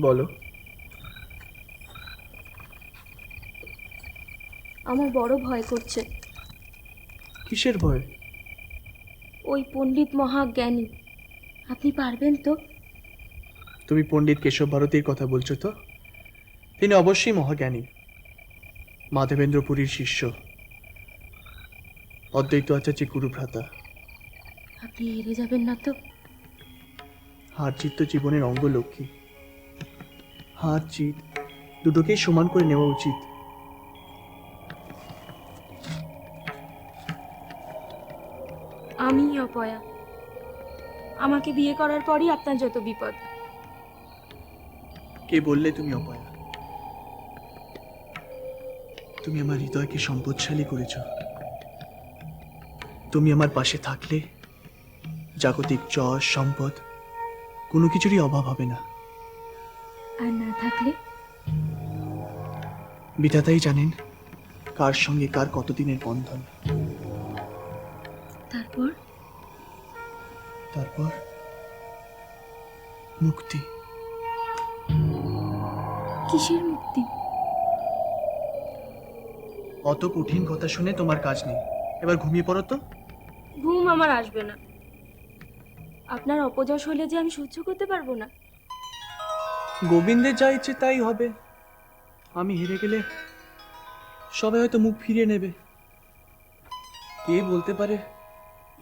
বলো। আমার বড় ভয় করছে। কিসের ভয়? ওই পণ্ডিত মহাজ্ঞানী, আপনি পারবেন তো? তুমি পণ্ডিত কেশব ভারতীর কথা বলছো তো? তিনি অবশ্যই মহাজ্ঞানী, মাধবেন্দ্রপুরীর শিষ্য, অদ্বৈত আচার্য গুরুভ্রাতা। আপনি হেরে যাবেন না তো? হার জিত তো জীবনের অঙ্গ লক্ষ্মী। হার জিত দুটোকেই সমান করে নেওয়া উচিত। আমি অপয়া, আমাকে বিয়ে করার পরই আপনার যত বিপদ। কে বললে তুমি অপয়া? তুমি আমার হৃদয়কে সম্পদশালী করেছ। তুমি আমার পাশে থাকলে জাগতিক যশ সম্পদ কোনো কিছুরই অভাব হবে না। আর না থাকলে? বিধাতাই জানেন কার সঙ্গে কার কতদিনের বন্ধন। তারপর? তারপর মুক্তি। কিসের মুক্তি? অত কঠিন কথা শুনে তোমার কাজ নেই, এবার ঘুমিয়ে পড়ো তো। ঘুম আমার আসবে না। আপনার অপযশ হলে যে আমি সহ্য করতে পারবো না। গোবিন্দের যা ইচ্ছে তাই হবে। আমি হেরে গেলে সবাই হয়তো মুখ ফিরিয়ে নেবে। কে বলতে পারে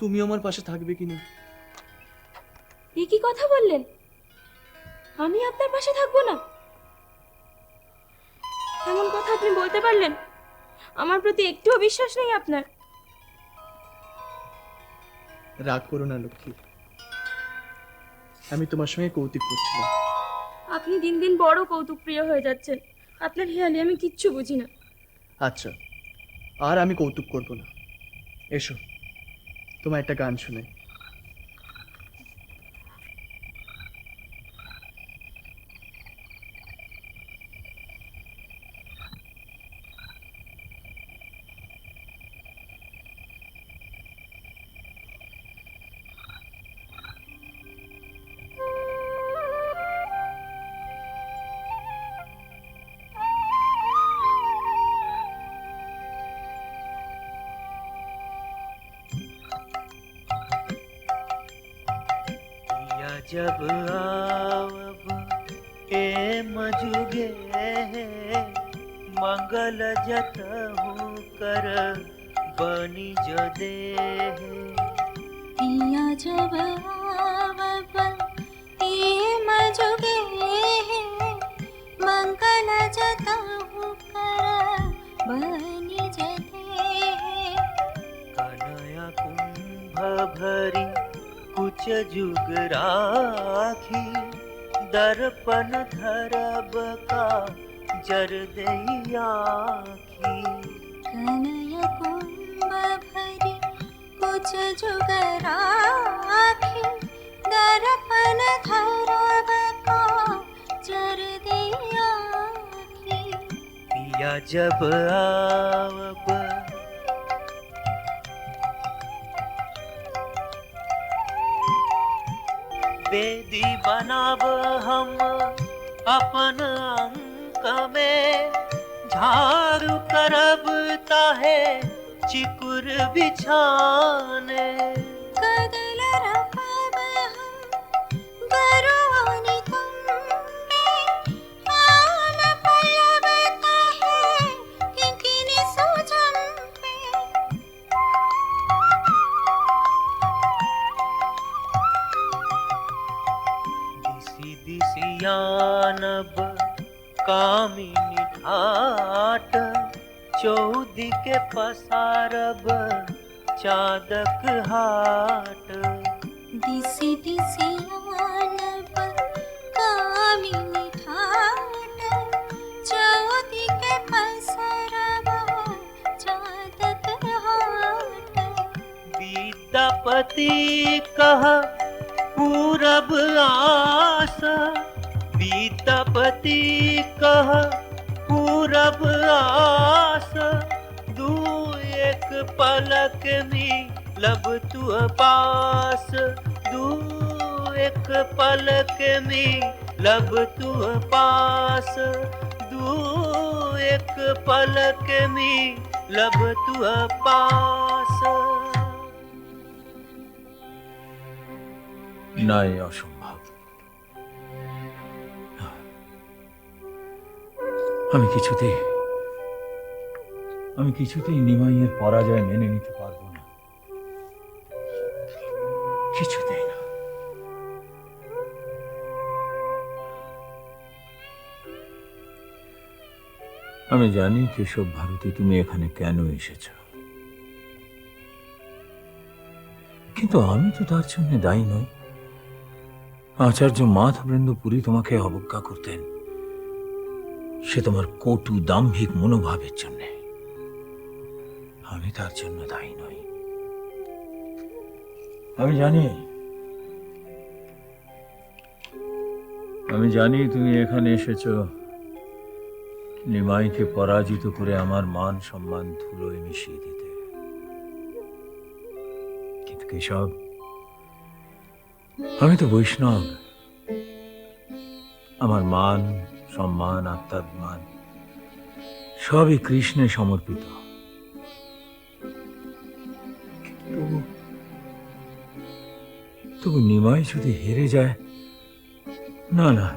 তুমি আমার পাশে থাকবে কিনা। এ কি কথা বললেন? আমি আপনার পাশে থাকবো না? এমন কথা আপনি বলতে পারলেন? আমার প্রতি একটুও বিশ্বাস নেই আপনার। রাগ করো না লক্ষ্মী, আমি তোমার সঙ্গে কৌতুক করছিলাম। আপনি দিন দিন বড় কৌতুক প্রিয় হয়ে যাচ্ছেন। আপনার হেয়ালি আমি কিচ্ছু বুঝি না। আচ্ছা, আর আমি কৌতুক করব না। এসো, তোমার একটা গান শুনে। जब आवब ए मजुगे मंगल जतहु कर बनी जो दे। पिया जब आवब ए मजुगे मंगल जतहु कर बनी जदे। कनया कुंभ भरी कुछ जुग राखी दर्पण धरब का जर आखी। कनय कुंभ भरी कुछ जुग राखी दर्पण धरब का जर आखी। पिया जब आवब बेदी बनाब हम अपन अंक में झाड़ू करब ताहे चिकुर बिछाने। कदल रखब हम गरुआनी तुम में आम पलब ताहे किंकिनी सुजम पे। दिसी दिसियानब कामिनी ठाट चौदी के पसारब चादक हाट। दिसी दिसी आनब कामिनी ठाट चौदी के पसरब चादक हाट। विद्यापति कह पूरब आस विद्यापति कह पूरब आस। दू एक पलक में लब तू पास दू एक पलक में लब तू पास दू एक पलक में लब तू पास না, এ অসম্ভব। আমি কিছুতেই নিমাইয়ের পরাজয় মেনে নিতে পারবো না, কিছুতেই না। আমি জানি কেশব ভারতী, তুমি এখানে কেন এসেছো, কিন্তু আমি তো তার জন্য দায়ী নই। আচার্য মাধবেন্দ্র পুরী তোমাকে অবজ্ঞা করতেন, সে তোমার কটু দাম্ভিক মনোভাবের জন্য। আমি তার জন্য দায়ী নই। আমি জানি তুমি এখানে এসেছো নিমাইকে পরাজিত করে আমার মান সম্মান ধুলোয় মিশিয়ে দিতে। কিন্তু কেশব, আমি তো বৈষ্ণব। আমার মান সম্মান আত্মাভিমান সবই কৃষ্ণে সমর্পিত। তবু নিমাই যদি হেরে যায়, না না,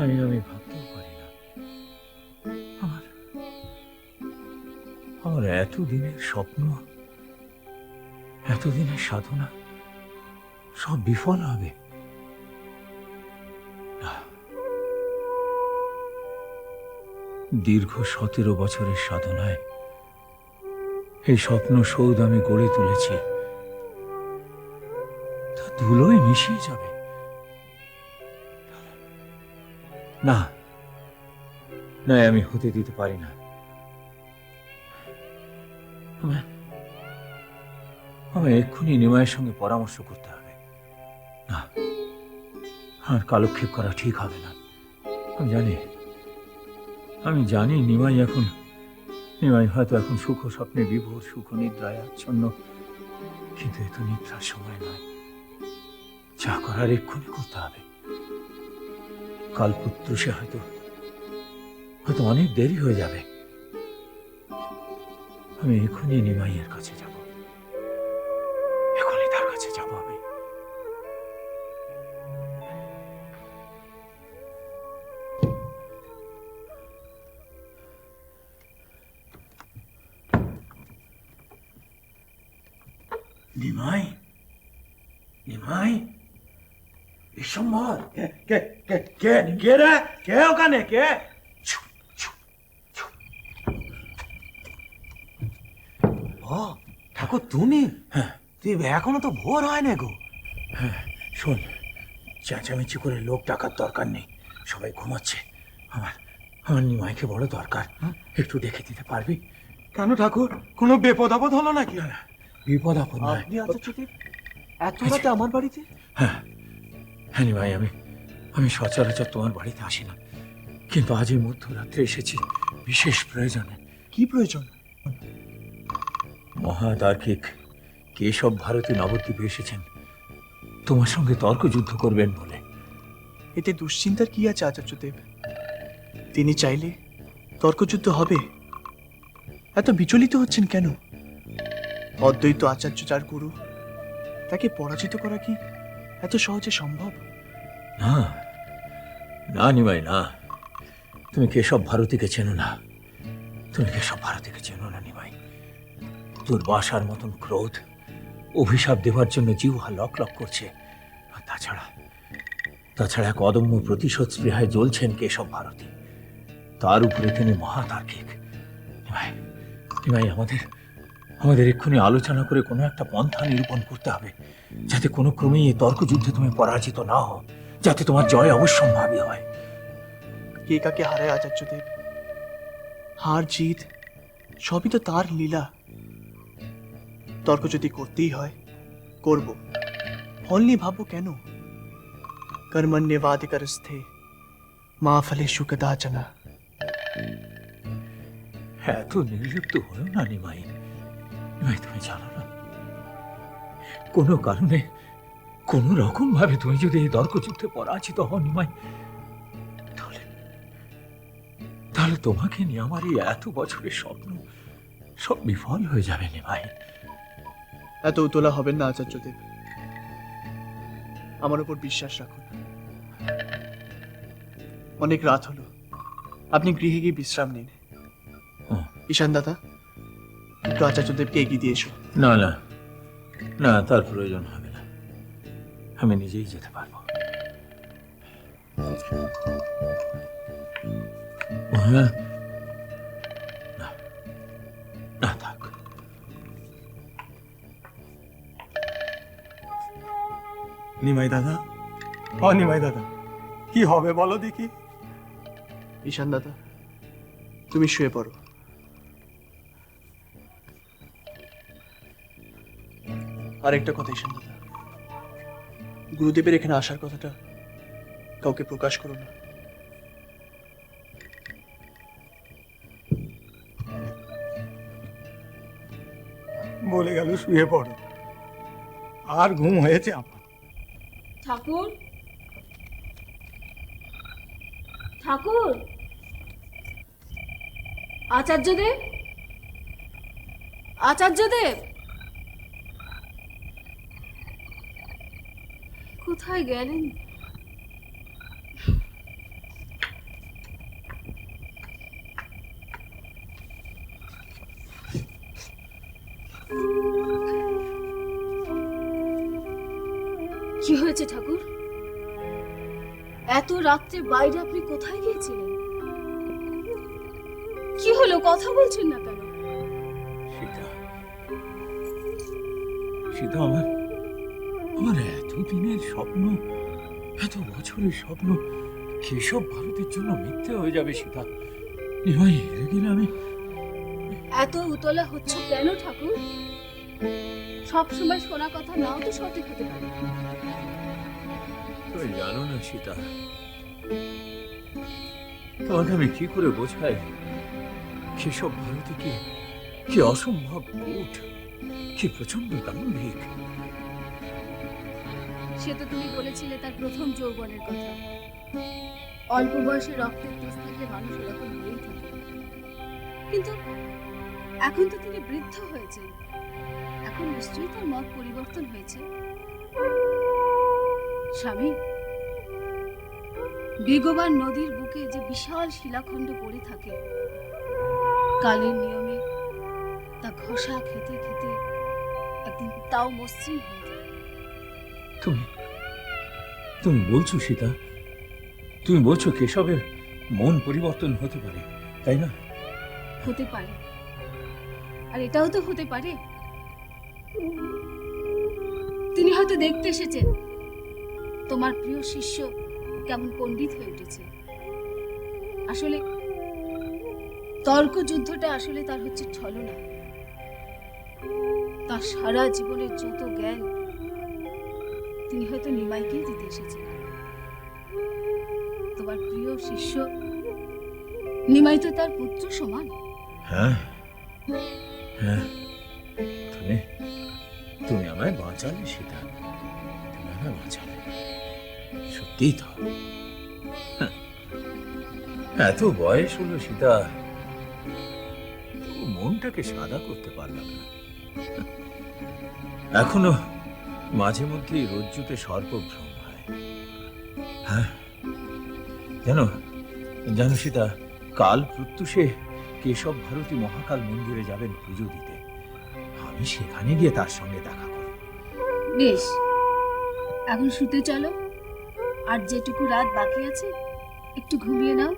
আমি ভাবতেও পারি না। আমার এতদিনের স্বপ্ন, এতদিনের সাধনা সব বিফল হবে। দীর্ঘ 17 বছরের সাধনায় এই স্বপ্ন সৌধ আমি গড়ে তুলেছি, তা ধুলোয় মিশিয়ে যাবে। না না, আমি হতে দিতে পারি না। আমার এক্ষুনি নিমাইয়ের সঙ্গে পরামর্শ করতে হবে। না, আর কালক্ষেপ করা ঠিক হবে না। আমি জানি নিমাই হয়তো এখন সুখ স্বপ্নে বিভোর, সুখ নিদ্রায় আচ্ছন্ন, কিন্তু এ তো নিদ্রার সময় নয়। যা করার এক্ষুনি করতে হবে। কাল পুত্রসে হয়তো অনেক দেরি হয়ে যাবে। আমি এখনই নিমাইয়ের কাছে যাব, এখনই তার কাছে যাব আমি। নিমাই, নিমাই, বিশ্বম্বর, কে কে কে কে রে? কে ওখানে? কে? ও ঠাকুর, তুমি? হ্যাঁ। তুই এখনো তো ভোর হয় না গো। হ্যাঁ, শোন, চেঁচামেচি করে লোক ডাকার দরকার নেই, সবাই ঘুমাচ্ছে। আমার নিমাইকে বড় দরকার, একটু দেখে দিতে পারবি? কেন ঠাকুর, কোনো বিপদ আপদ হলো নাকি? বিপদ আপদ নয়। আপনি আচার্যদেব এত রাতে আমার বাড়িতে? হ্যাঁ হ্যাঁ নিমাই, আমি সচরাচর তোমার বাড়িতে আসি না, কিন্তু আজ এই মধ্যরাত্রে এসেছি বিশেষ প্রয়োজনে। কি প্রয়োজন? মহাতার্কিক কেশব ভারতী নবদ্বীপে এসেছেন তোমার সঙ্গে তর্ক যুদ্ধ করবেন বলে। এতে দুশ্চিন্তার কি আছে আচার্যদেব? তিনি চাইলে তর্কযুদ্ধ হবে। এত বিচলিত হচ্ছেন কেন? অদ্বৈত আচার্য যার গুরু, তাকে পরাজিত করা কি এত সহজে সম্ভব? না না নিমাই, না, তুমি কেশব ভারতীকে চেনো না। তুমি কেশব ভারতীকে চেনো না নিমাই। দুর্বাসার মতন ক্রোধ, অভিশাপ দেওয়ার জন্য জিহ্বা লক লক করছে। আর তাছাড়া এক অদম্য প্রতিশোধ স্পৃহায় জ্বলছেন কেশব ভারতী। তার উপরে তিনি মহাতার্কিক। নিমাই, আমাদের এক্ষুনি আলোচনা করে কোনো একটা পন্থা নিরূপণ করতে হবে, যাতে কোনো ক্রমেই এই তর্কযুদ্ধে তুমি পরাজিত না হও, যাতে তোমার জয় অবশ্যম্ভাবী হয়। কে কাকে হারায় আচার্যদেব? হার জিত সবই তো তার লীলা। তর্ক যদি করতেই হয় করব, ফল নিয়ে ভাববো কেন? কর্মণ্যেবাধিকারস্থে মা ফলেষু কদাচন। এত নির্লিপ্ত হয়েও না নিমাই। তুমি জানো না, কোনো কোন রকম ভাবে তুমি যদি এই তর্কযুদ্ধে পরাজিত হও নিমাই, তাহলে তাহলে তোমাকে নিয়ে আমার এই এত বছরের স্বপ্ন সব বিফল হয়ে যাবে নিমাই। এত উতলা হবেন না আচার্যদেব, আমার উপর বিশ্বাস রাখুন। অনেক রাত হলো, আপনি গৃহে গিয়ে বিশ্রাম নিন। ঈশান দাদা, একটু আচার্যদেবকে এগিয়ে দিয়ে এসো। না না না, তার প্রয়োজন হবে না, আমি নিজেই যেতে পারবো। হ্যাঁ, না না, থাক। নিমাই দাদা, নিমাই দাদা, কি হবে বলো দেখি? ঈশান দাদা, তুমি শুয়ে পড়ো। আরেকটা কথা ঈশান দাদা, গুরুদেবের এখানে আসার কথাটা কাউকে প্রকাশ করো না। বলে গেল শুয়ে পড়ো, আর ঘুম হয়েছে আমার। ঠাকুর, ঠাকুর, আচার্যদেব, আচার্যদেব, কোথায় গেলেন? কি হয়েছে ঠাকুর? এত রাত্রে বাইরে আপনি কোথায় গিয়েছিলেন? কি হলো, কথা বলছেন না কেন? সীতা, সীতা, আমার আমার এত দিনের স্বপ্ন, এত বছরের স্বপ্ন কেশব ভারতের জন্য মিথ্যে হয়ে যাবে সীতা। নিমাই হেরে গেলে আমি। এত উতলা হচ্ছ কেন ঠাকুর? সব সময় শোনা কথা নাও তো সঠিক হতে পারে। তুমি জানো না সীতা, তোমাকে আমি কি করে বোঝাই কেশব ভারতে কি অসম্ভব কূট, কি প্রচন্ড দাম্ভিক। সে তো তুমি বলেছিলে তার প্রথম যৌবনের কথা। অল্প বয়সে রক্তের তেজ থাকলে মানুষ এরকম হয়েই থাকে। কিন্তু এখন তো তিনি বৃদ্ধ হয়েছেন, এখন নিশ্চয়ই তার মত পরিবর্তন হয়েছে। স্বামী, বেগবান নদীর বুকে যে বিশাল শিলাখণ্ড পড়ে থাকে, কালের নিয়মে তা ঘষা খেতে খেতে একদিন তাও মসৃণ হয়ে যায়। তুমি তুমি বলছো সীতা, তুমি বলছো কেশবের মন পরিবর্তন হতে পারে, তাই না? হতে পারে, আর এটাও তো হতে পারে তিনি হয়তো দেখতে এসেছেন তোমার প্রিয় শিষ্য কেমন পণ্ডিত হয়ে উঠেছে। আসলে তর্ক যুদ্ধটা আসলে তার হচ্ছে ছলনা। তার সারা জীবনের যত জ্ঞান তিনি হয়তো নিমাইকেই দিতে এসেছেন। তোমার প্রিয় শিষ্য নিমাই তো তার পুত্র সমান। হ্যাঁ হ্যাঁ, তুমি তুমি আমায় বাঁচালে সীতা, তুমি আমায় বাঁচালে, সত্যিই তো। হ্যাঁ, এত বয়স হলো সীতা, তবু মনটাকে সাদা করতে পারলাম না। এখনো মাঝে মধ্যে রজ্জুতে সর্পভ্রম হয়। হ্যাঁ, জানো জানো সীতা, কাল প্রত্যুষে কেশব ভারতী মহাকাল মন্দিরে যাবেন পুজো দিতে। আমি সেখানে গিয়ে তার সঙ্গে দেখা করব। বেশ, এখন শুতে চলো, আর যেটুকু রাত বাকি আছে একটু ঘুমিয়ে নাও।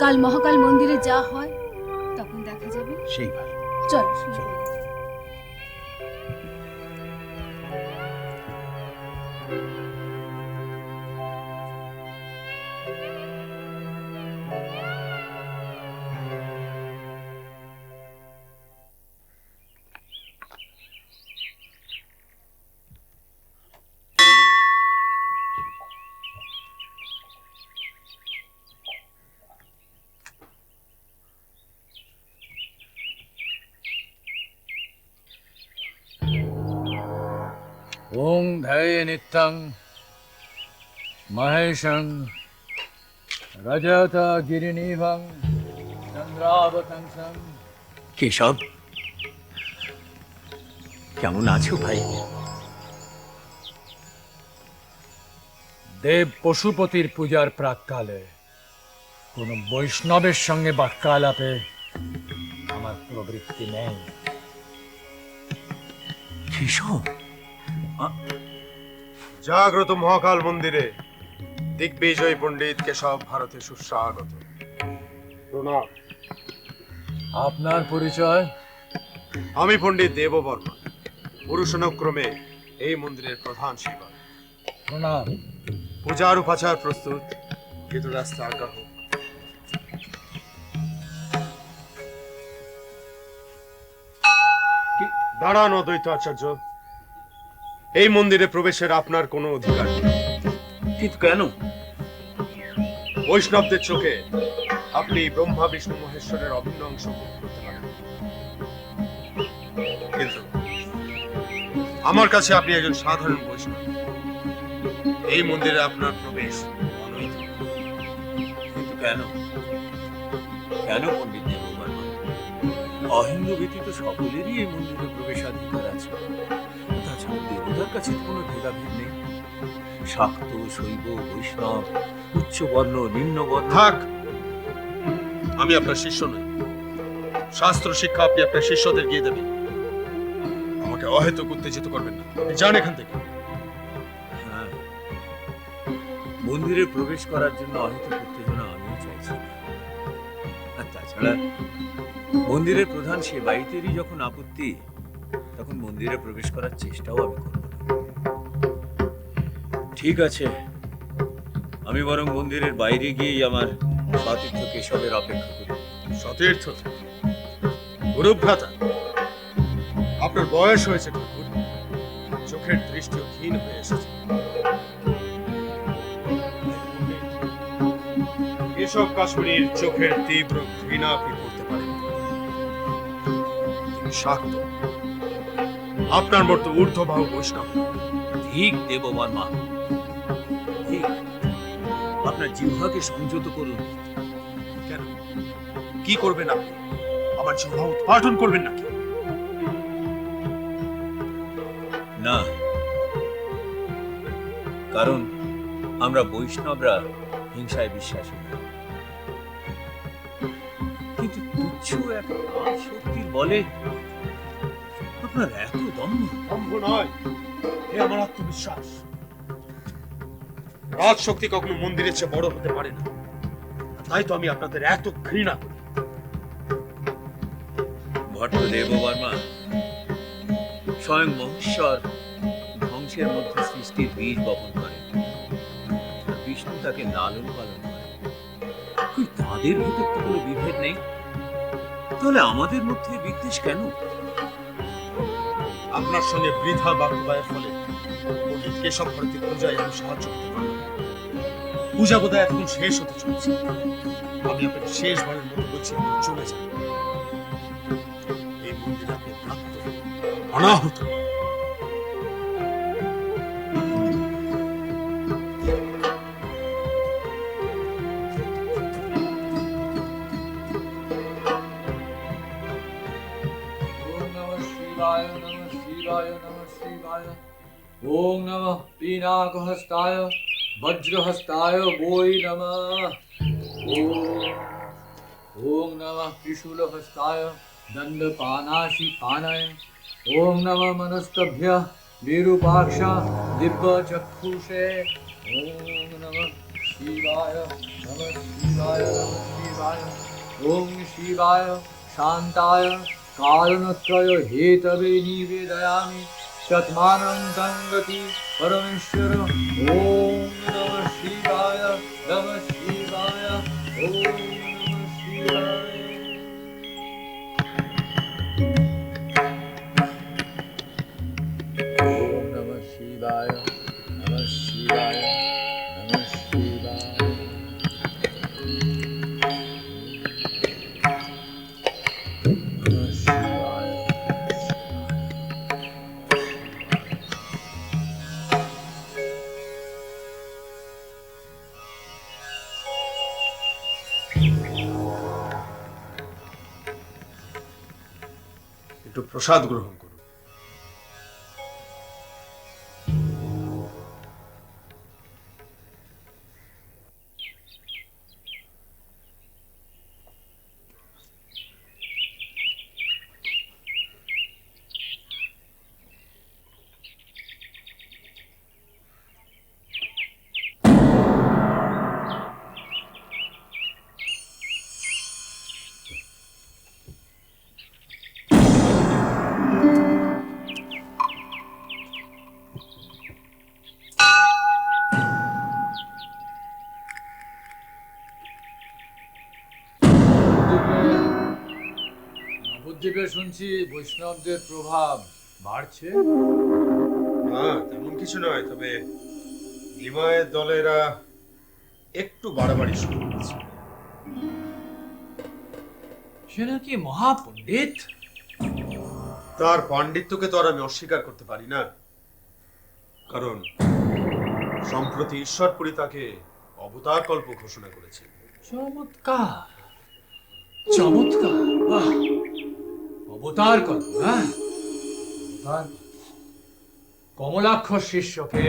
কাল মহাকাল মন্দিরে যা হয় তখন দেখা যাবে। সেই ভালো। চলো শুয়ে চলো। পড়ো। ওং ধ্যায়ে নিত্যং মহেশং রজত গিরিনিভং চন্দ্রাবতংসং। কেশব, কেমন আছো ভাই? দেব পশুপতির পূজার প্রাককালে কোন বৈষ্ণবের সঙ্গে বাক্যালাপে আমার প্রবৃত্তি নেই। কেশব, জাগ্রত মহাকাল মন্দিরে দিগ্বিজয় পণ্ডিত কেশব ভারতে সুস্বাগত। প্রণাম। আপনার পরিচয়? আমি পণ্ডিত দেববর্মা, পুরুষানুক্রমে এই মন্দিরের প্রধান সেবক। প্রণাম। পূজার উপাচার প্রস্তুত, কিন্তু রাস্তা আজ্ঞা হোক। দাঁড়ান অদ্বৈত আচার্য, এই মন্দিরে প্রবেশের আপনার কোনো অধিকার নেই। কিন্তু কেন? বৈষ্ণবদের চোখে আপনি ব্রহ্মা বিষ্ণু মহেশ্বরের অভিন্ন অংশ ভোগ করতে পারেন, কিন্তু আমার কাছে আপনি একজন সাধারণ বৈষ্ণব। এই মন্দিরে আপনার প্রবেশ অনৈতিক। কিন্তু কেন? কেন পণ্ডিত দেববর্মা? অহিন্দু ব্যতীত সকলেরই এই মন্দিরে প্রবেশাধিকার আছে। তাছাড়া দেবতার কাছে তো কোনো ভেদাভেদ নেই। শাক্ত, শৈব, বৈষ্ণব, উচ্চ বর্ণ, নিম্ন বর্ণ। থাক, আমি আপনার শিষ্য নই। শাস্ত্র শিক্ষা আপনি আপনার শিষ্যদের গিয়ে দেবেন। আমাকে অহেতুক উত্তেজিত করবেন না, আপনি যান এখান থেকে। হ্যাঁ, মন্দিরে প্রবেশ করার জন্য অহেতুক উত্তেজনা আমিও চাইছি না। আর তাছাড়া মন্দিরের প্রধান সেবায়িতেরই যখন আপত্তি, তখন মন্দিরে প্রবেশ করার চেষ্টাও আমি করব না। ঠিক আছে, আমি বরং মন্দিরের বাইরে গিয়েই আমার সতীর্থ কেশবের অপেক্ষা করি। সতীর্থ? গুরুভ্রাতা, আপনার বয়স হয়েছে ঠাকুর, চোখের দৃষ্টিও ক্ষীণ হয়ে এসেছে। কেশব কাশ্মীর চোখের তীব্র ঘৃণা আপনি করতে পারেন, তিনি শাক্ত। আপনার মতো ঊর্ধ্ববাহু বৈষ্ণব। ঠিক দেববর্মা, ঠিক। আপনার জিহ্বাকে সংযত করুন। কেন, কি করবেন আপনি? আমার জিহ্বা উৎপাটন করবেন নাকি? না, কারণ আমরা বৈষ্ণবরা হিংসায় বিশ্বাসী নই। কিন্তু তুচ্ছ এক নাম শক্তির বলে আপনার এত দম্ভ। দম্ভ নয়, এ আমার আত্মবিশ্বাস। রাজ শক্তি কখনো মন্দিরের চেয়ে বড় হতে পারে না, তাই তো আমি আপনাদের এত ঘৃণা করি। ভট্ট দেববর্মা, স্বয়ং মহেশ্বর ধ্বংসের মধ্যে সৃষ্টির বীজ বপন করে, আর বিষ্ণু তাকে লালন পালন করে। কই, তাদের ভিতর তো কোনো বিভেদ নেই, তাহলে আমাদের মধ্যে বিদ্বেষ কেন? আপনার সঙ্গে বৃথা বাক্যবায়ের ফলে পণ্ডিত কেশব ভারতীর পূজায় আমি সাহায্য করতে পারলাম না। পূজা বোধহয় এতক্ষণ শেষ হতে চলেছে। আমি আপনাকে শেষবারের মতো বলছি, আপনি চলে যান। এই মন্দিরে আপনি প্রাপ্ত, অনাহত। ওম নমঃ শিবায়, নমঃ শিবায়, নমঃ শিবায়। ওম নমঃ পিনাকহস্তায় বজ্রহস্তায় বৈ নমঃ। ওম নমঃ ত্রিশূলহস্তায় দণ্ডপানাশিপানায়। ওম নমঃ মনস্তভ্য বিরূপাক্ষ দিব্যচক্ষুষে। ওম নমঃ শিবায়, নমঃ শিবায়, নমঃ শিবায়। ওম শিবায় শান্তায় কারণত্রয় হেতবে নিবেদয়ামি চত্মানং তঙ্গতি পরমেশ্বর। ওম নমঃ শিবায়, নমঃ শিবায়, ওম নমঃ শিবায়। ওম নমঃ শিবায়, নমঃ শিবায়, নমঃ শিবায়। নমঃ শিবায়। একটু প্রসাদ গ্রহণ করুন। নবদ্বীপে শুনছি বৈষ্ণবদের প্রভাব বাড়ছে। না, তেমন কিছু নয়, তবে নিমায়ের দলেরা একটু বাড়াবাড়ি শুরু করেছে। সে নাকি মহাপণ্ডিত। তার পাণ্ডিত্যকে তো আর আমি অস্বীকার করতে পারি না, কারণ সম্প্রতি ঈশ্বরপুরী তাকে অবতার কল্প ঘোষণা করেছে। চমৎকার চমৎকার, বাহ! অবতার কল্প, হ্যাঁ, অবতার কল্প। কমলাক্ষ শিষ্যকে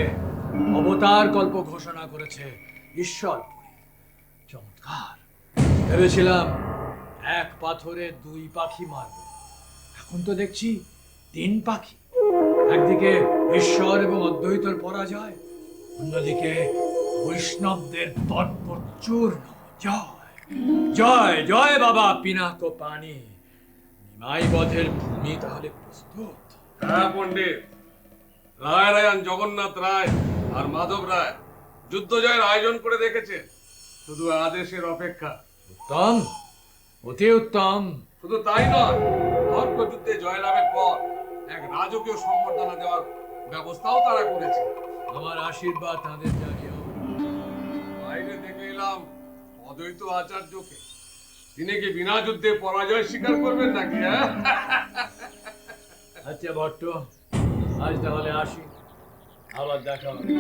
অবতার কল্প ঘোষণা করেছে ঈশ্বরপুরী। চমৎকার। ভেবেছিলাম এক পাথরে দুই পাখি মারব, এখন তো দেখছি তিন পাখি। একদিকে ঈশ্বর এবং অদ্বৈতর পরাজয়, অন্যদিকে বৈষ্ণবদের তৎপর চূর্ণ। জয় জয় জয় বাবা পিনাক পানি। নিমাই বধের ভূমি তাহলে প্রস্তুত। হ্যাঁ পণ্ডিত, রায় রায়ান জগন্নাথ রায় আর মাধব রায় যুদ্ধ জয়ের আয়োজন করে রেখেছে, শুধু আদেশের অপেক্ষা। উত্তম, অতি উত্তম। শুধু তাই নয়, অর্ক যুদ্ধে জয়লাভের পর এক রাজকীয় সম্বর্ধনা দেওয়ার ব্যবস্থাও তারা করেছে। আমার আশীর্বাদ তাদের জানিও। বাইরে দেখে এলাম অদ্বৈত আচার্যকে। তিনি কি বিনা যুদ্ধে পরাজয় স্বীকার করবেন নাকি? হ্যাঁ, আচ্ছা ভট্ট, আজ তাহলে আসি, আবার দেখা হবে।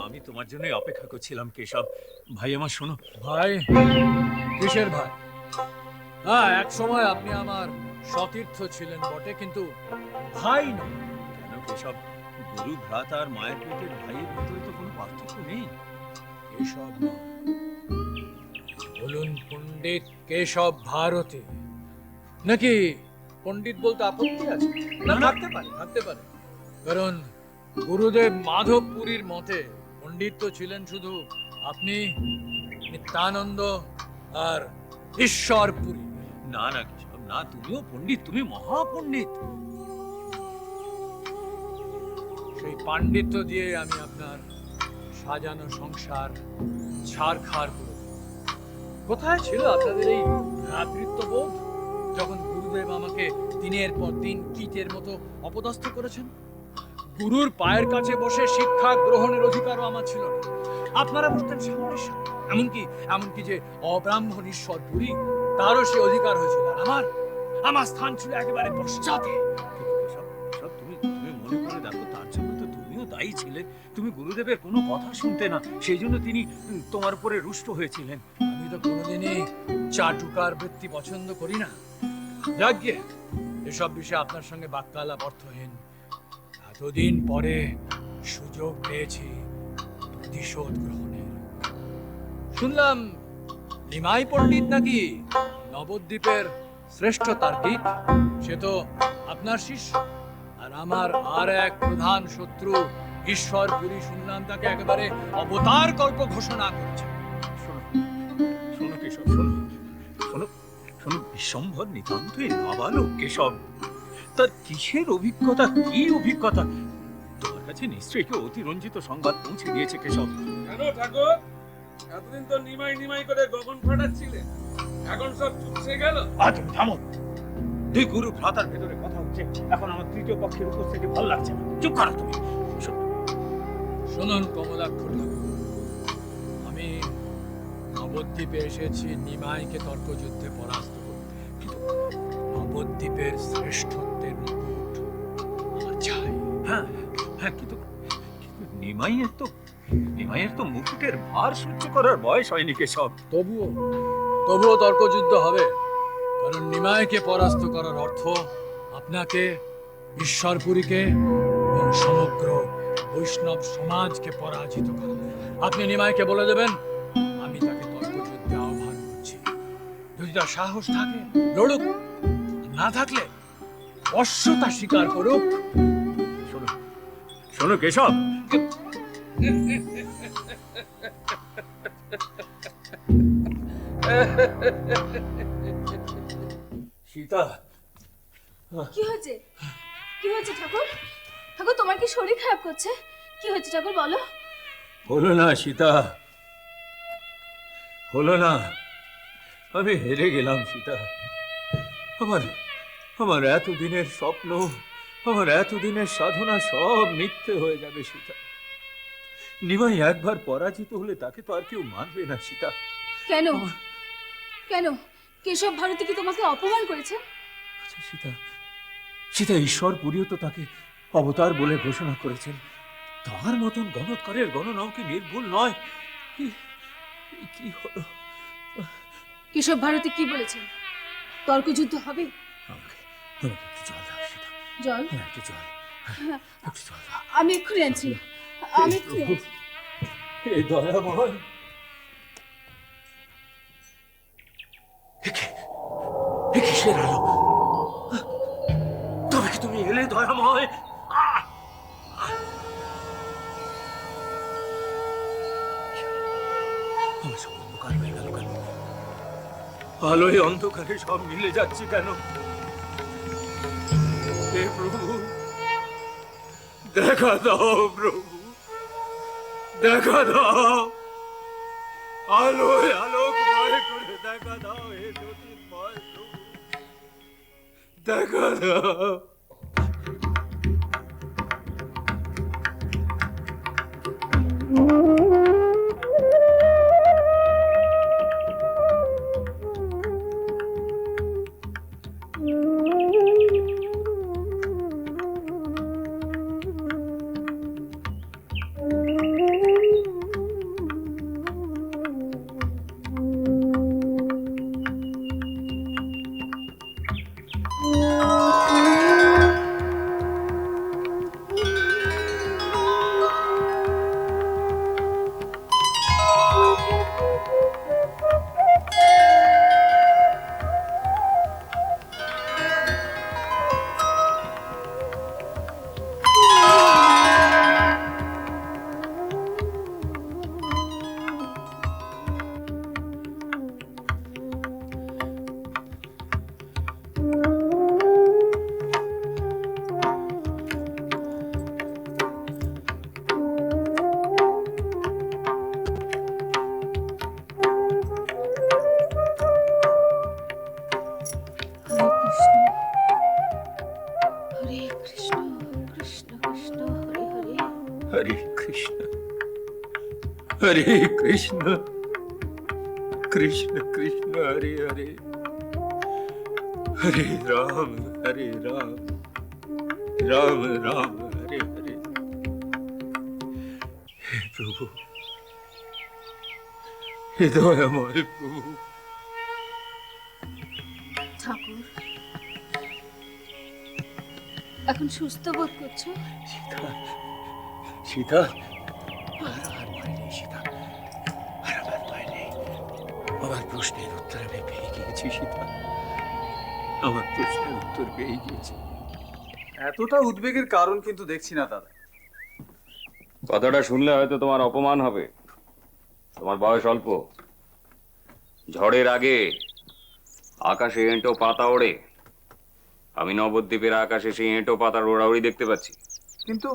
আমি তোমার জন্যই অপেক্ষা করছিলাম কেশব। ভাই আমার শোনো। ভাই? কিসের ভাই? হ্যাঁ, এক সময় আপনি আমার সতীর্থ ছিলেন বটে, কিন্তু ভাই নয়। কেন কেশব? গুরু ভ্রাতা আর মায়ের পেটের ভাইয়ের ভিতরে তো কোনো পার্থক্য নেই। কেশব নয়, বলুন পণ্ডিত কেশব ভারতী। নাকি পণ্ডিত বলতে আপত্তি আছে? না, থাকতে পারে, থাকতে পারে। কারণ গুরুদেব মাধবপুরীর মতে পণ্ডিত তো ছিলেন শুধু আপনি, নিত্যানন্দ আর ঈশ্বরপুরী। না না কেশব, না, তুমিও পণ্ডিত, তুমি মহাপণ্ডিত। সেই পাণ্ডিত্য দিয়ে আমি আপনার সাজানো সংসার ছাড়খাড় করে দিই। কোথায় ছিল আপনাদের এই ভ্রাতৃত্ববোধ যখন গুরুদেব আমাকে দিনের পর দিন কীটের মতো অপদস্থ করেছেন? গুরুর পায়ের কাছে বসে শিক্ষা গ্রহণের অধিকারও আমার ছিল না। আপনারা বসতেন সামনের সামনে। এমনকি যে অব্রাহ্মণ ঈশ্বরপুরী, তারও সে অধিকার হয়েছিল। আর আমার স্থান ছিল একেবারে পশ্চাতে। তুমি মনে করে দেখো, তার জন্য তো তুমিও দায়ী ছিলে। তুমি গুরুদেবের কোনো কথা শুনতে না, সেই জন্য তিনি তোমার উপরে রুষ্ট হয়েছিলেন। আমি তো কোনোদিনই চাটুকার বৃত্তি পছন্দ করি না। যাজ্ঞে, এসব বিষয়ে আপনার সঙ্গে বাক্যালাপ অর্থহীন। এতদিন পরে সুযোগ পেয়েছি প্রতিশোধ গ্রহণের। শুনলাম নিমাই পণ্ডিত নাকি নবদ্বীপের শ্রেষ্ঠ তার্কিক। সে তো আপনার শিষ্য। আর আমার আর এক প্রধান শত্রু ঈশ্বরপুরী, শুনলাম তাকে একেবারে অবতার কল্প ঘোষণা করেছে। শোনো কেশব, শোনো, বিশ্বম্ভর নিতান্তই নাবালক কেশব। তার কিসের অভিজ্ঞতা, কি অভিজ্ঞতা? তোমার কাছে নিশ্চয়ই কেউ অতিরঞ্জিত সংবাদ পৌঁছে দিয়েছে কেশব। কেন ঠাকুর? এতদিন তো নিমাই নিমাই করে গগন ফাটাচ্ছিলে, এখন সব চুপসে গেল। তুমি থামো। দুই গুরু ভ্রাতার ভেতরে কথা হচ্ছে, এখন আমার তৃতীয় পক্ষের উপস্থিতি ভালো লাগছে না। চুপ করো তুমি। শুনুন কমলাক্ষ ঠাকুর, আমি নবদ্বীপে এসেছি নিমাইকে তর্কযুদ্ধে পরাস্ত করতে, কিন্তু নবদ্বীপের শ্রেষ্ঠত্বের মুকুট আমার চাই। হ্যাঁ হ্যাঁ, কিন্তু কিন্তু নিমাইয়ের তো মুকুটের ভার সহ্য করার বয়স হয়নি কেশব। তবুও তর্কযুদ্ধ হবে, কারণ নিমাইকে পরাস্ত করার অর্থ আপনাকে, ঈশ্বরপুরীকে এবং সমগ্র বৈষ্ণব সমাজকে পরাজিত করা। আপনি নিমাইকে বলে দেবেন আমি তাকে তর্কযুদ্ধে আহ্বান করছি। যদি তার সাহস থাকে লড়ুক, আর না থাকলে অশ্বতা স্বীকার করুক। শোনো কেশব, সীতা, কি হয়েছে? কি হয়েছে ঠাকুর? ঠাকুর তোমার কি শরীর খারাপ করছে? কি হয়েছে ঠাকুর বলো? হলো না সীতা, হলো না। আমি হেরে গেলাম সীতা। আমার এতদিনের স্বপ্ন, আমার এতদিনের সাধনা সব মিথ্যে হয়ে যাবে সীতা। নিমাই একবার পরাজিত হলে তাকে তো আর কেউ মানবে না সীতা। কেন? কেন? কেশব ভারতী কি তোমাকে অপমান করেছে? আচ্ছা সীতা, সীতা ঈশ্বরপুরীও তো তাকে অবতার বলে ঘোষণা করেছেন। তার মতন গণৎকারের গণনাও কি নির্ভুল নয়? কি হলো? কেশব ভারতী কি বলেছে? তর্কযুদ্ধ হবে? আমাকে একটু জল দাও সীতা। জল? একটু জল, একটু জল দাও। আমি এক্ষুনি আনছি, আমি এক্ষুনি আনছি। এই দয়াময়, এ কিসের আলো? তবে কি তুমি এলে দয়াময়? আমার সব অন্ধকার হয়ে গেল কেন? আলোয় অন্ধকারে সব মিলে যাচ্ছে কেন? হে প্রভু, দেখা দাও প্রভু, দেখা দাও। আলোয় আলোকময় করে দেখা দাও হে জ্যোতির্ময় প্রভু, দেখা দাও। হরে কৃষ্ণ, হরে কৃষ্ণ, কৃষ্ণ কৃষ্ণ হরে হরে, হরে রাম, রাম রাম হরে হরে। হে প্রভু, হে দয়াময় প্রভু। ঠাকুর এখন সুস্থ বোধ করছো? সীতা, সীতা, আর ভয় নেই সীতা, আর আমার ভয় নেই। আমার প্রশ্নের উত্তর আমি পেয়ে গিয়েছি সীতা, আমার প্রশ্নের উত্তর পেয়ে গিয়েছি। এতটা উদ্বেগের কারণ কিন্তু দেখছি না দাদা। কথাটা শুনলে হয়তো তোমার অপমান হবে। তোমার বয়স অল্প। ঝড়ের আগে আকাশে এঁটো পাতা ওড়ে। আমি নবদ্বীপের আকাশে সেই এঁটো পাতার ওড়াউড়ি দেখতে পাচ্ছি। কিন্তু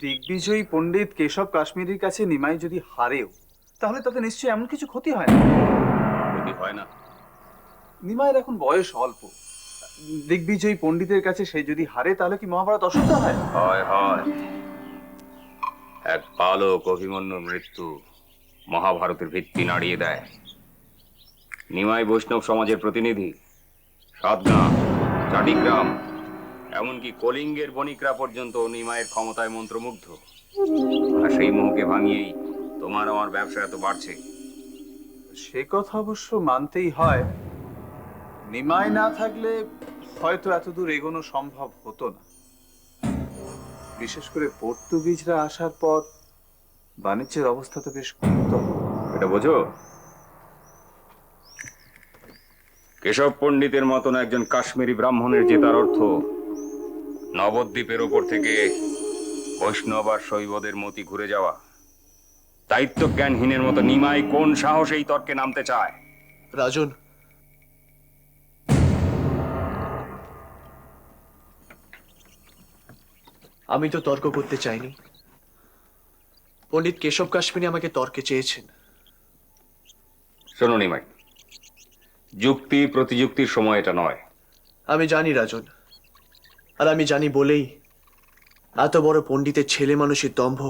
দিগ্বিজয়ী পণ্ডিত কেশব কাশ্মীরির কাছে নিমাই যদি হারেও, তাহলে তাতে নিশ্চয়ই এমন কিছু ক্ষতি হয় না। ক্ষতি হয় না? নিমাইয়ের এখন বয়স অল্প। দিগ্বিজয়ী পণ্ডিতের কাছে সে যদি হারে, তাহলে কি মহাভারত অশুদ্ধ হয়? হয় হয়। এক বালক অভিমন্যুর মৃত্যু মহাভারতের ভিত্তি নাড়িয়ে দেয়। নিমাই বৈষ্ণব সমাজের প্রতিনিধি, সাতগাঁ, চাটিগ্রাম, এমনকি কলিঙ্গের বণিকরা পর্যন্ত নিমাইয়ের ক্ষমতায় মন্ত্রমুগ্ধ। আর সেই মোহকে ভাঙিয়েই তোমার আমার ব্যবসা এত বাড়ছে। সে কথা অবশ্য মানতেই হয়। নিমাই না থাকলে হয়তো এতদূর এগোনো সম্ভব হতো না। বিশেষ করে পর্তুগিজরা আসার পর বাণিজ্যের অবস্থা তো বেশ গুরুতর। এটা বোঝো? কেশব পণ্ডিতের মতন একজন কাশ্মীরি ব্রাহ্মণের জেতার অর্থ নবদ্বীপের ওপর থেকে বৈষ্ণব আর শৈবদের মতি ঘুরে যাওয়া। দায়িত্ব জ্ঞানহীনের মতো নিমাই কোন সাহস এই তর্কে নামতে চায়? রাজন, আমি তো তর্ক করতে চাইনি। পণ্ডিত কেশব কাশ্মীরি আমাকে তর্কে চেয়েছেন। শোনো নিমাই, যুক্তি প্রতিযুক্তির সময় এটা নয়। আমি জানি রাজন, আর আমি জানি বলেই এত বড় পণ্ডিতের ছেলে মানুষের দম্ভ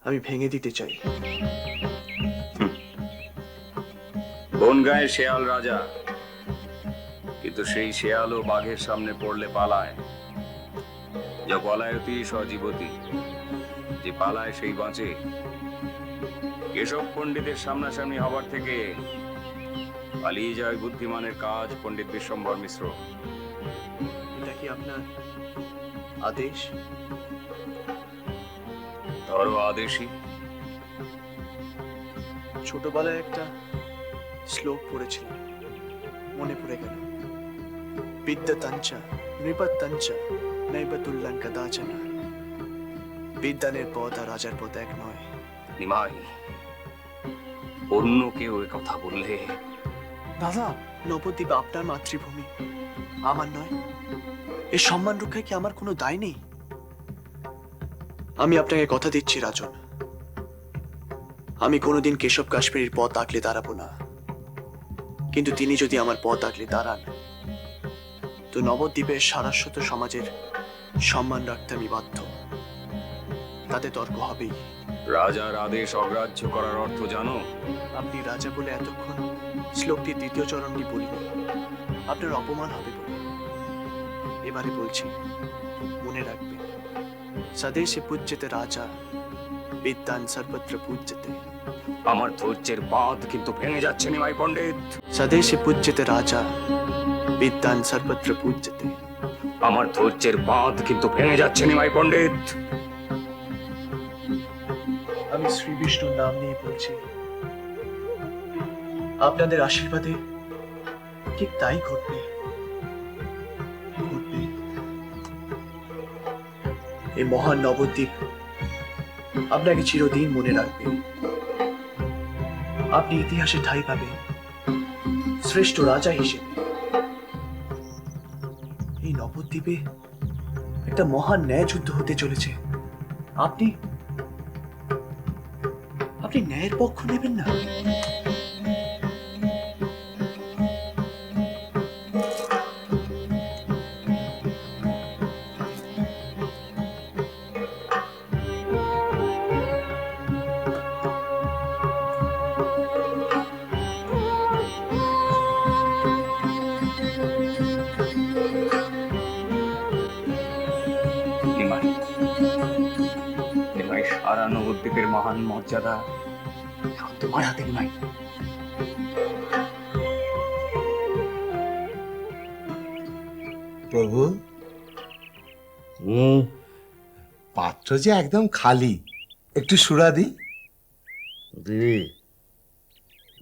আমি ভেঙে দিতে চাই। বনগাঁয়ের শেয়াল রাজা, কিন্তু সেই শেয়ালও বাঘের সামনে পড়লে পালায়। যা পলায়তি সজীবতী, যে পালায় সেই বাঁচে। কেশব পণ্ডিতের সামনাসামনি হবার থেকে পালিয়ে যায় বুদ্ধিমানের কাজ। পণ্ডিত বিশ্বম্বর মিশ্র। এটা কি আপনার আদেশ? ধরো আদেশী। ছোটবেলায় একটা শ্লোক পড়েছিলাম, মনে পড়ে গেল। বিদ্যা তঞ্চা নৃপত তঞ্চা নৈবতুল্যাং কদাচন। বিদ্যানের পথ আর রাজার পথ এক নয়। নিমাই, অন্য কেউ এ কথা বললে। দাদা, নবদ্বীপ আপনার মাতৃভূমি, আমার নয়। এই সম্মান রক্ষায় কি আমার কোনো দায় নেই? আমি আপনাকে কথা দিচ্ছি রাজন, আমি কোনোদিন কেশব কাশ্মীরের পথ আগলে দাঁড়াবো না। কিন্তু তিনি যদি আমার পথ আগলে দাঁড়ান, তো নবদ্বীপের সারস্বত সমাজের সম্মান রাখতে আমি বাধ্য। তাতে তর্ক হবেই। রাজার আদেশ অগ্রাহ্য করার অর্থ জানো? আপনি রাজা বলে এতক্ষণ শ্লোকটির দ্বিতীয় চরণটি বলিনি, আপনার অপমান হবে বলে। এবারে বলছি, মনে রাখবেন, স্বদেশে পূজ্যতে রাজা, বিদ্যান সর্বত্র পূজ্যতে। আমার ধৈর্যের বাঁধ কিন্তু ভেঙে যাচ্ছে নিমাই পণ্ডিত। স্বদেশে পূজ্যতে রাজা, বিদ্যান সর্বত্র পূজ্যতে। আমার ধৈর্যের বাঁধ কিন্তু ভেঙে যাচ্ছে নিমাই পণ্ডিত। আমি শ্রী বিষ্ণুর নাম নিয়ে বলছি, আপনাদের আশীর্বাদে ঠিক তাই ঘটবে। ঘটবে। এই মহান নবদ্বীপ আপনাকে চিরদিন মনে রাখবে। আপনি ইতিহাসে ঠাঁই পাবেন শ্রেষ্ঠ রাজা হিসেবে। এই নবদ্বীপে একটা মহান ন্যায় যুদ্ধ হতে চলেছে। আপনি ন্যায়ের পক্ষ নেবেন না? নিমাই, নিমাই, সারা নবদ্বীপের মহান মর্যাদা এখন তোমার হাতে নিমাই। প্রভু, পাত্র যে একদম খালি, একটু সুরা দি।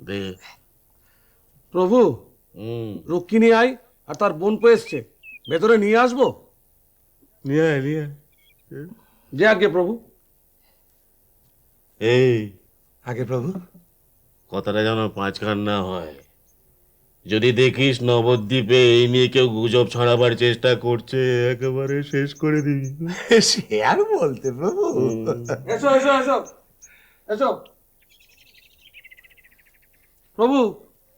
দে প্রভু, রক্ষিণী আয় আর তার বোন পো এসছে, ভেতরে নিয়ে আসবো। নিয়ে যে আগে প্রভু। এই আগে প্রভু, কথাটা যেন পাঁচখান না হয়। যদি দেখিস নবদ্বীপে এই নিয়ে কেউ গুজব ছড়াবার চেষ্টা করছে, একেবারে শেষ করে দিবি। সে আর বলতে প্রভু। এসো এসো এসো এসো প্রভু,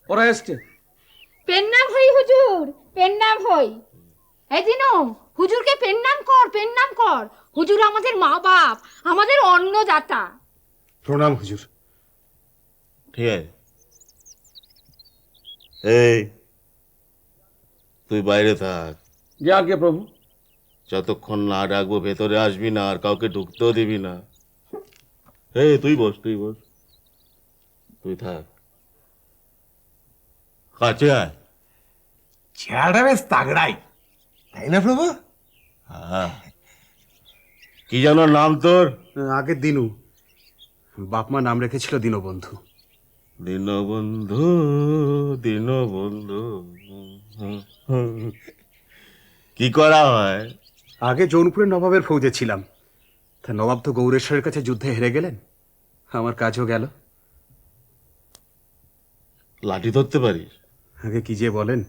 ওরা এসছে। পেন্নাম হই হুজুর, পেন্নাম হই। এই দিনো হুজুরকে পেন্নাম কর, পেন্নাম কর। হুজুর আমাদের মা বাপ, আমাদের অন্নদাতা। প্রণাম হুজুর। ঠিক আছে, এই তুই বাইরে থাক। যে আগে প্রভু। যতক্ষণ না ডাকবো ভেতরে আসবি না, আর কাউকে ঢুকতেও দিবি না। এই তুই বস, তুই থাক। কাছে আয়। চেহারাটা বেশ তাগড়াই, তাই না প্রভু? হ্যাঁ। কি যেন নাম তোর? আগে দিনু, বাপ মা নাম রেখেছিল দীনবন্ধু। দীনবন্ধু, দীনবন্ধু। কি করা হয়? আগে জৌনপুরের নবাবের ফৌজে ছিলাম, তা নবাব তো গৌরেশ্বরের কাছে যুদ্ধে হেরে গেলেন, আমার কাজও গেল। লাঠি ধরতে পারিস? আগে কি যে বলেন,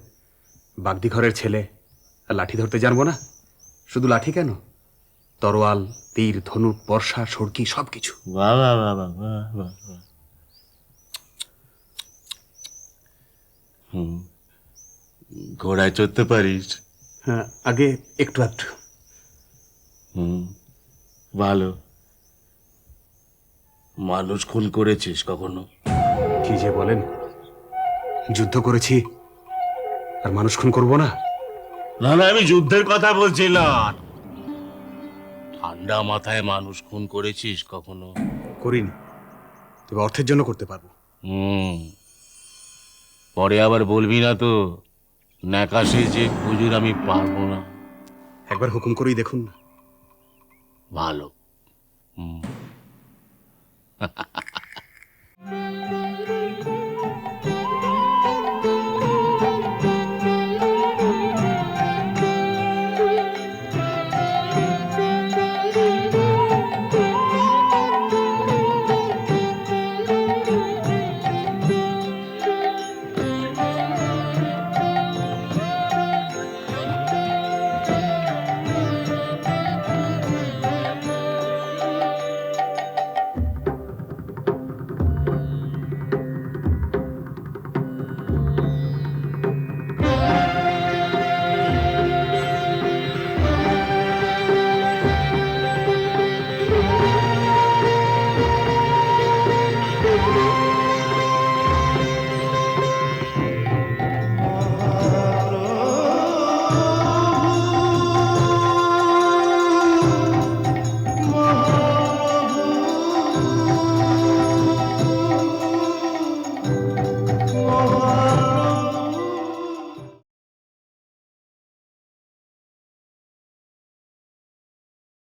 বাগদি ঘরের ছেলে, আর লাঠি ধরতে জানবো না? শুধু লাঠি কেন, তরোয়াল, তীর, ধনুক, বর্ষা, সড়কি সবকিছু। বাহ বাহ বাহ বাহ বাহ বাহ বাহ। হুম, ঘোড়ায় চড়তে পারিস? হ্যাঁ, আগে একটু একটু। হুম, ভালো। মানুষ খুন করেছিস কখনো? কি যে বলেন, যুদ্ধ করেছি আর মানুষ খুন করবো না? না না, আমি যুদ্ধের কথা বলছি না। ঠান্ডা মাথায় মানুষ খুন করেছিস কখনো? করিনি, তবে অর্থের জন্য করতে পারবো। পরে আবার বলবি না তো ন্যাকাশে যে হুজুর আমি পারবো না। একবার হুকুম করেই দেখুন না। ভালো।